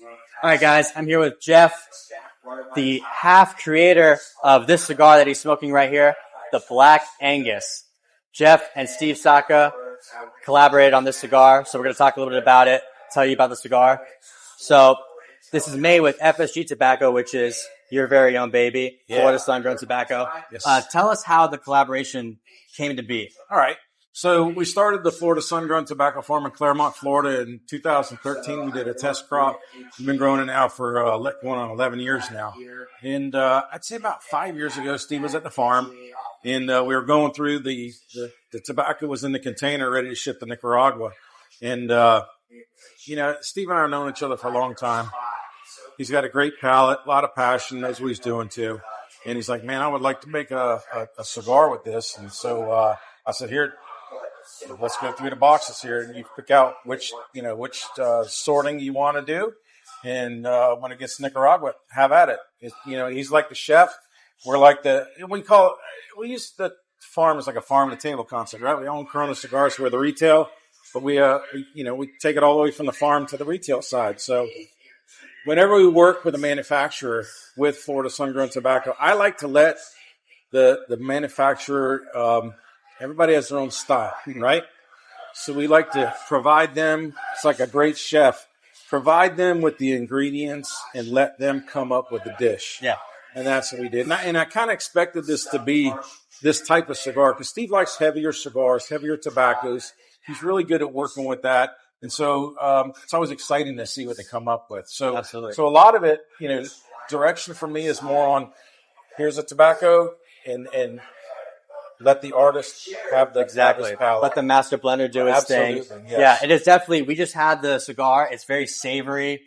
All right, guys, I'm here with Jeff, the half creator of this cigar that he's smoking right here, the Black Angus. Jeff and Steve Saka collaborated on this cigar, so we're going to talk a little bit about it, tell you about the cigar. So this is made with FSG Tobacco, which is your very own baby, Florida Sun-Grown Tobacco. Yes. Tell us how the collaboration came to be. All right. So we started the Florida Sun-Grown Tobacco Farm in Claremont, Florida in 2013. We did a test crop. We've been growing it now for going on 11 years now. And I'd say about 5 years ago, Steve was at the farm, and we were going through the tobacco was in the container ready to ship to Nicaragua. And, Steve and I have known each other for a long time. He's got a great palate, a lot of passion, knows what he's doing too. And he's like, man, I would like to make a cigar with this. And so I said, here, let's go through the boxes here, and you pick out which sorting you want to do. And when it gets to Nicaragua, have at it. He's like the chef. We're like we use the farm as like a farm to table concept, right? We own Corona Cigars, we're the retail, but we take it all the way from the farm to the retail side. So whenever we work with a manufacturer with Florida Sun-Grown Tobacco, I like to let the manufacturer, everybody has their own style, right? So we like to provide them, it's like a great chef, provide them with the ingredients and let them come up with the dish. Yeah. And that's what we did. And I kind of expected this to be this type of cigar because Steve likes heavier cigars, heavier tobaccos. He's really good at working with that. And so it's always exciting to see what they come up with. So, absolutely. So a lot of it, direction for me is more on here's a tobacco and let the artist have the palate. Let the master blender do his thing. Yes. Yeah, it is definitely. We just had the cigar. It's very savory,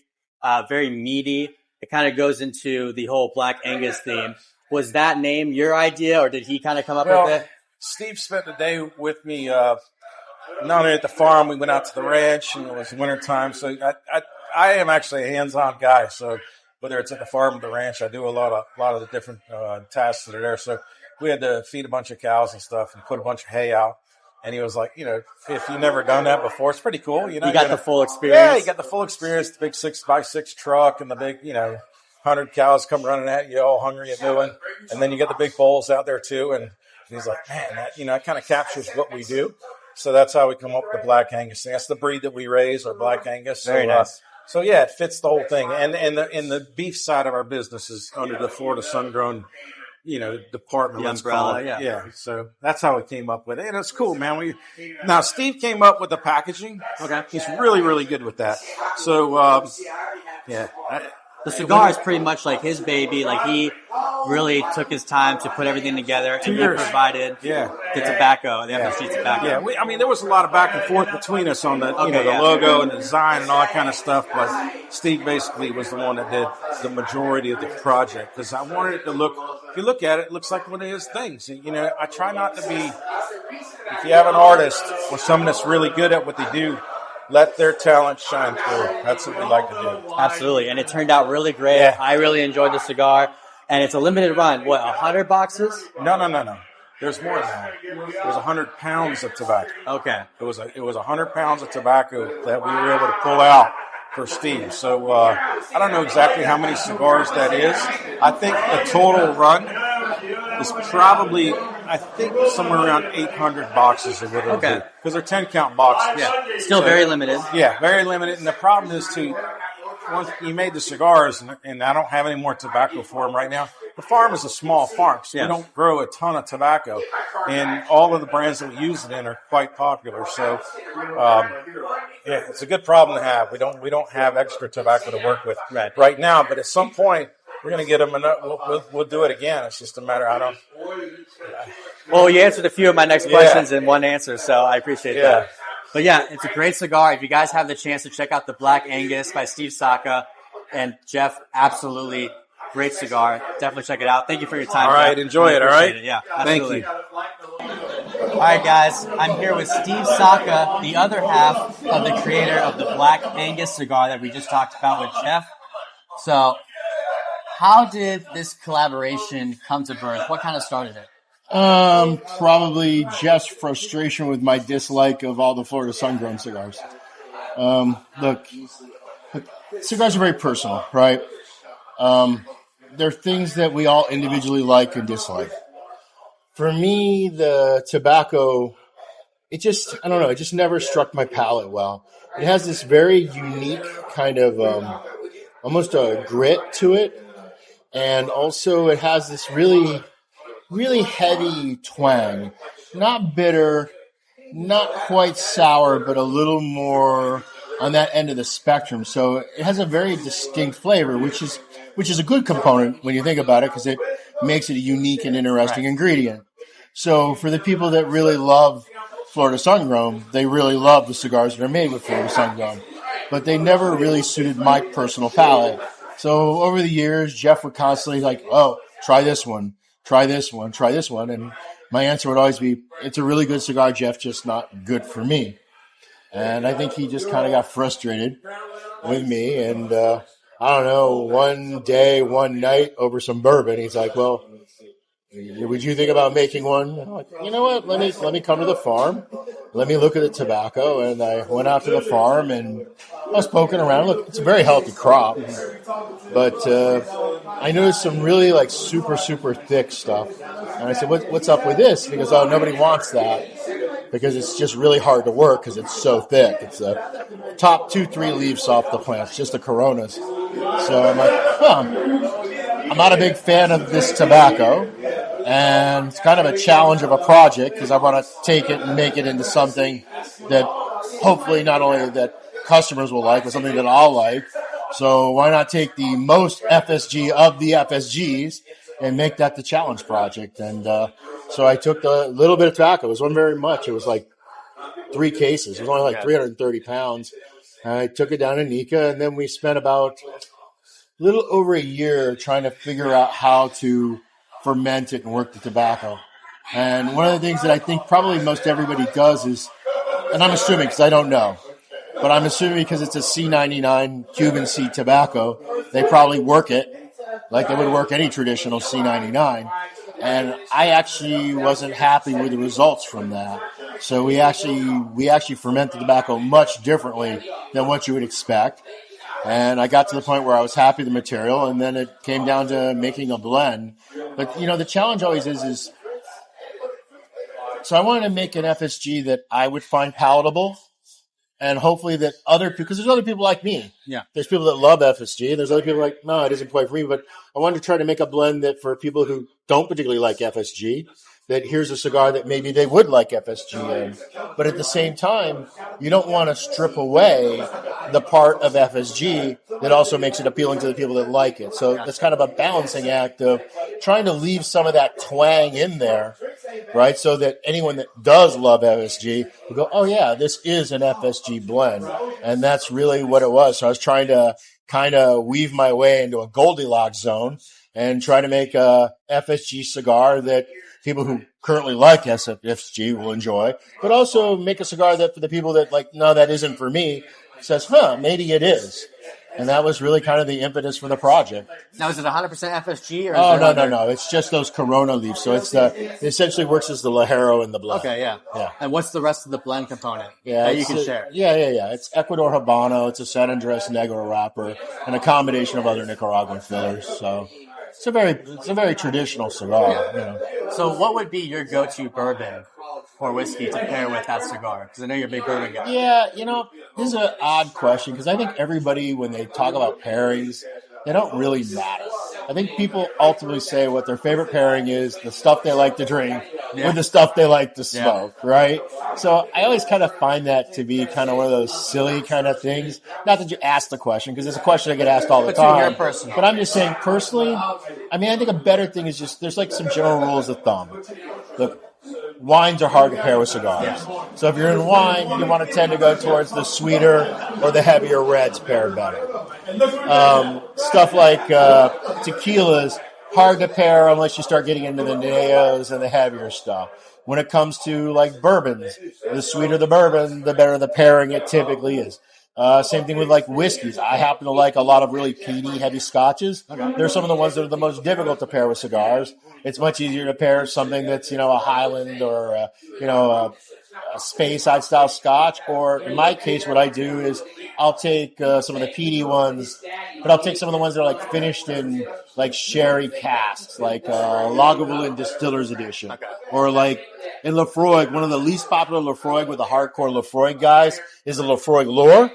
very meaty. It kind of goes into the whole Black Angus theme. Was that name your idea, or did he kind of come up with it? Steve spent the day with me. Not only at the farm, we went out to the ranch, and it was wintertime. So I am actually a hands-on guy. So whether it's at the farm or the ranch, I do a lot of the different tasks that are there. So we had to feed a bunch of cows and stuff and put a bunch of hay out. And he was like, if you've never done that before, it's pretty cool. You got the full experience. Yeah, you got the full experience, the big 6x6 truck and the big, 100 cows come running at you, all hungry and doing. And then you get the big bowls out there too. And he's like, man, that kind of captures what we do. So that's how we come up with the Black Angus. That's the breed that we raise, our Black Angus. Very nice. So yeah, it fits the whole thing. And the beef side of our business is under the Florida Sun-Grown department. The umbrella, yeah. So that's how we came up with it. And it's cool, man. Now Steve came up with the packaging. Okay. He's really, really good with that. So, the cigar is pretty much like his baby. Like he really took his time to put everything together, and he provided the tobacco, the FSG tobacco. Yeah, there was a lot of back and forth between us on the logo and the design and all that kind of stuff. But Steve basically was the one that did the majority of the project because I wanted it to look. If you look at it, it looks like one of his things. I try not to be. If you have an artist or someone that's really good at what they do, let their talent shine through. That's what we like to do. Absolutely. And it turned out really great. Yeah. I really enjoyed the cigar. And it's a limited run. What, 100 boxes? No. There's more than that. There's 100 pounds of tobacco. Okay. It was 100 pounds of tobacco that we were able to pull out for Steve. So I don't know exactly how many cigars that is. I think the total run is probably, somewhere around 800 boxes of what it'll do. Because they're 10-count boxes. Yeah. Still very limited. Yeah, very limited. And the problem is, too, once you made the cigars, and I don't have any more tobacco for them right now, the farm is a small farm, so we don't grow a ton of tobacco. And all of the brands that we use it in are quite popular. So, it's a good problem to have. We don't have extra tobacco to work with right now, but at some point, we're going to get them, and we'll do it again. It's just a matter of Well, you answered a few of my next questions in one answer, so I appreciate that. But yeah, it's a great cigar. If you guys have the chance to check out the Black Angus by Steve Saka and Jeff, absolutely great cigar. Definitely check it out. Thank you for your time. All right, Jeff. enjoy it, all right? Yeah, absolutely. Thank you. All right, guys, I'm here with Steve Saka, the other half of the creator of the Black Angus cigar that we just talked about with Jeff. So, how did this collaboration come to birth? What kind of started it? Probably just frustration with my dislike of all the Florida Sun-Grown cigars. Look, But cigars are very personal, right? There are things that we all individually like and dislike. For me, the tobacco, it just never struck my palate well. It has this very unique kind of almost a grit to it. And also it has this really, really heavy twang. Not bitter, not quite sour, but a little more on that end of the spectrum. So it has a very distinct flavor, which is a good component when you think about it, because it makes it a unique and interesting ingredient. So for the people that really love Florida Sun-Grown, they really love the cigars that are made with Florida Sun-Grown. But they never really suited my personal palate. So over the years, Jeff would constantly like, oh, try this one, try this one, try this one. And my answer would always be, it's a really good cigar, Jeff, just not good for me. And I think he just kind of got frustrated with me. And I don't know, one day, one night over some bourbon, he's like, well, would you think about making one? And I'm like, you know what? Let me come to the farm. Let me look at the tobacco. And I went out to the farm and I was poking around. Look, it's a very healthy crop. But I noticed some really like super, super thick stuff. And I said, what's up with this? And he goes, oh, nobody wants that because it's just really hard to work because it's so thick. It's the top 2-3 leaves off the plants, just the Coronas. So I'm like, I'm not a big fan of this tobacco. And it's kind of a challenge of a project because I want to take it and make it into something that hopefully not only that customers will like, but something that I'll like. So why not take the most FSG of the FSGs and make that the challenge project? And so I took the little bit of tobacco. It wasn't very much. It was like 3 cases. It was only like 330 pounds. And I took it down to Nika, and then we spent about a little over a year trying to figure out how to ferment it and work the tobacco. And one of the things that I think probably most everybody does is, and I'm assuming because I don't know, but I'm assuming because it's a C99 Cuban seed tobacco, they probably work it like they would work any traditional C99. And I actually wasn't happy with the results from that. So we actually ferment the tobacco much differently than what you would expect. And I got to the point where I was happy with the material, and then it came down to making a blend. But, the challenge always is so I wanted to make an FSG that I would find palatable, and hopefully that because there's other people like me. Yeah. There's people that love FSG, and there's other people like, no, it isn't quite for me. But I wanted to try to make a blend that for people who don't particularly like FSG, that here's a cigar that maybe they would like FSG in. But at the same time, you don't want to strip away the part of FSG that also makes it appealing to the people that like it. So that's kind of a balancing act of trying to leave some of that twang in there, right? So that anyone that does love FSG will go, oh yeah, this is an FSG blend. And that's really what it was. So I was trying to kind of weave my way into a Goldilocks zone and try to make a FSG cigar that people who currently like FSG will enjoy, but also make a cigar that for the people that like, no, that isn't for me, says, maybe it is. And that was really kind of the impetus for the project. Now, is it 100% FSG? Or No. It's just those Corona leaves. So it essentially works as the Lajero in the blend. Okay, yeah. And what's the rest of the blend component that you can share? Yeah. It's Ecuador Habano. It's a San Andres Negro wrapper and a combination of other Nicaraguan fillers. So it's a very traditional cigar. So what would be your go-to bourbon or whiskey to pair with that cigar? Because I know you're a big bourbon guy. Yeah, this is an odd question because I think everybody, when they talk about pairings, they don't really matter. I think people ultimately say what their favorite pairing is, the stuff they like to drink with the stuff they like to smoke, right? So I always kind of find that to be kind of one of those silly kind of things. Not that you ask the question, because it's a question I get asked all the time. But I'm just saying personally, I think a better thing is just there's like some general rules of thumb. Look, wines are hard to pair with cigars. So if you're in wine, you want to tend to go towards the sweeter or the heavier reds pair better. Stuff like tequilas, hard to pair unless you start getting into the neos and the heavier stuff. When it comes to like bourbons, the sweeter the bourbon, the better the pairing it typically is. Same thing with like whiskeys. I happen to like a lot of really peaty, heavy scotches. They're some of the ones that are the most difficult to pair with cigars. It's much easier to pair something that's, a Highland or, a Speyside style Scotch, or in my case, what I do is I'll take some of the peaty ones, but I'll take some of the ones that are like finished in like sherry casks, like Lagavulin Distillers Edition, or like in Lafroig, one of the least popular Lafroig with the hardcore Lafroig guys is the Lafroig Lore.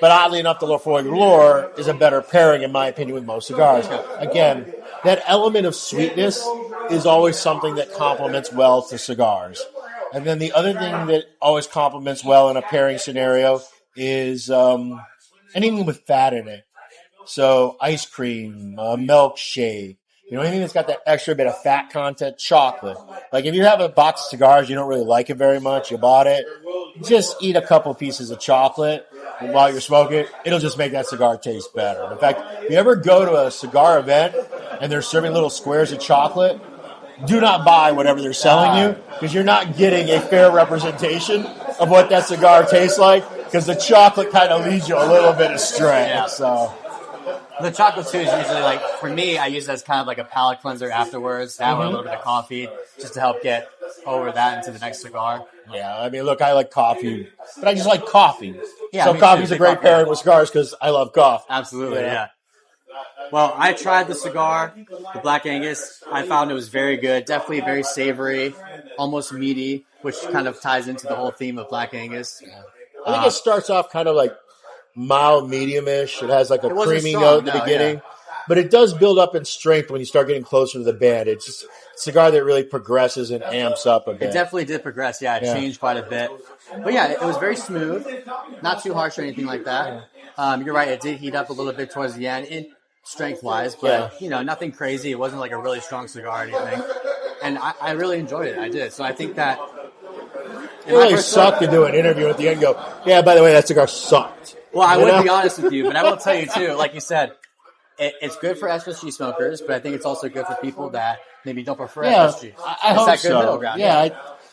But oddly enough, the Lafroig Lore is a better pairing, in my opinion, with most cigars. Again, that element of sweetness is always something that complements well to cigars. And then the other thing that always complements well in a pairing scenario is anything with fat in it. So ice cream, milkshake, anything that's got that extra bit of fat content, chocolate. Like if you have a box of cigars, you don't really like it very much, you bought it, just eat a couple pieces of chocolate while you're smoking it. It'll just make that cigar taste better. In fact, if you ever go to a cigar event and they're serving little squares of chocolate, do not buy whatever they're selling you, because you're not getting a fair representation of what that cigar tastes like, because the chocolate kind of leads you a little bit astray. Yeah. So the chocolate too is usually like, for me, I use it as kind of like a palate cleanser afterwards. That with a little bit of coffee, just to help get over that into the next cigar. yeah, I mean, look, I like coffee, but I just like coffee. Yeah, so coffee's a great pairing with cigars because I love coffee. Absolutely, yeah. Well, I tried the cigar, the Black Angus. I found it was very good. Definitely very savory, almost meaty, which kind of ties into the whole theme of Black Angus. I think it starts off kind of like mild, medium-ish. It has like a creamy strong, note at the beginning. Yeah. But it does build up in strength when you start getting closer to the band. It's just a cigar that really progresses and amps up a bit. It definitely did progress. Yeah, it changed quite a bit. But yeah, it was very smooth, not too harsh or anything like that. You're right, it did heat up a little bit towards the end, strength-wise, but nothing crazy. It wasn't like a really strong cigar or anything. And I really enjoyed it. I did. So I think that it really sucked to do an interview at the end and go, yeah, by the way, that cigar sucked. Well, I would be honest with you, but I will tell you too, like you said, it's good for FSG smokers, but I think it's also good for people that maybe don't prefer FSG. I hope that good so. Middle ground. Yeah,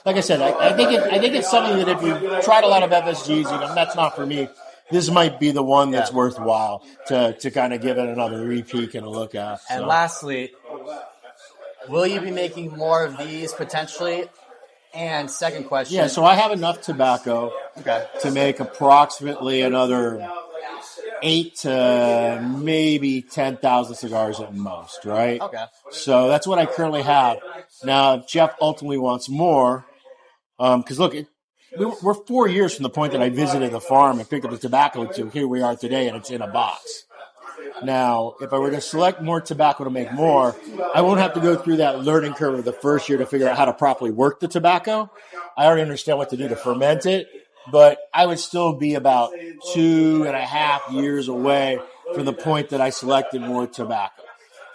like I said, I think it's something that if you tried a lot of FSGs, that's not for me. This might be the one that's worthwhile to kind of give it another re-peek and a look at. So. And lastly, will you be making more of these potentially? And second question. Yeah, so I have enough tobacco to make approximately another 8 to maybe 10,000 cigars at most, right? Okay. So that's what I currently have. Now, if Jeff ultimately wants more, because look, we're 4 years from the point that I visited the farm and picked up the tobacco to here we are today, and it's in a box. Now, if I were to select more tobacco to make more, I won't have to go through that learning curve of the first year to figure out how to properly work the tobacco. I already understand what to do to ferment it, but I would still be about 2.5 years away from the point that I selected more tobacco.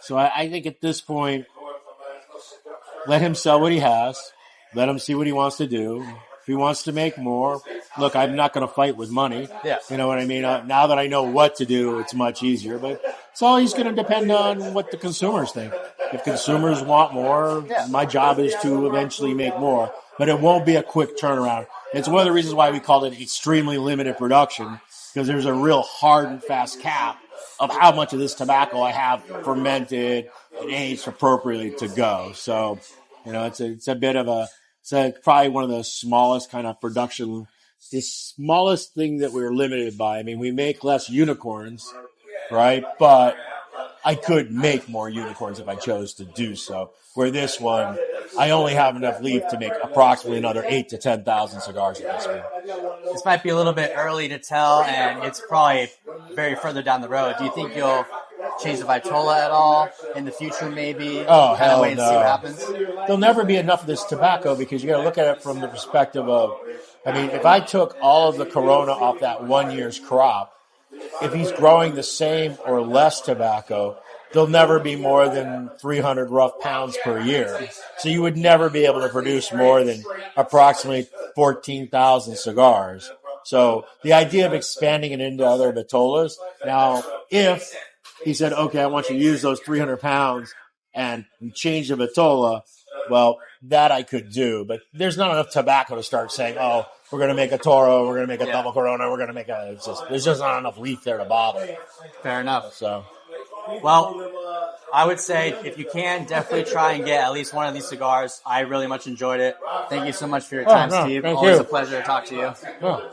So I think at this point, let him sell what he has. Let him see what he wants to do. If he wants to make more, look, I'm not going to fight with money. Yeah. You know what I mean? Now that I know what to do, it's much easier. But it's always going to depend on what the consumers think. If consumers want more, my job is to eventually make more. But it won't be a quick turnaround. It's one of the reasons why we call it extremely limited production, because there's a real hard and fast cap of how much of this tobacco I have fermented and aged appropriately to go. So, it's a bit of it's probably one of the smallest kind of production, the smallest thing that we're limited by. I mean, we make less unicorns, right? But I could make more unicorns if I chose to do so. Where this one, I only have enough leaf to make approximately another 8 to 10,000 cigars at this point. This might be a little bit early to tell, and it's probably very further down the road. Do you think you'll change the Vitola at all in the future, maybe? Oh, hell wait and see what happens? There'll never be enough of this tobacco because you got to look at it from the perspective of, if I took all of the Corona off that 1 year's crop, if he's growing the same or less tobacco, there'll never be more than 300 rough pounds per year. So you would never be able to produce more than approximately 14,000 cigars. So the idea of expanding it into other Vitolas, now if he said, okay, I want you to use those 300 pounds and change the Vitola, well, that I could do. But there's not enough tobacco to start saying, oh, we're going to make a Toro, we're going to make a double Corona, we're going to make there's just not enough leaf there to bother. Fair enough. So, well, I would say if you can, definitely try and get at least one of these cigars. I really much enjoyed it. Thank you so much for your time, no, Steve. thank Always you. a pleasure to talk to you. No.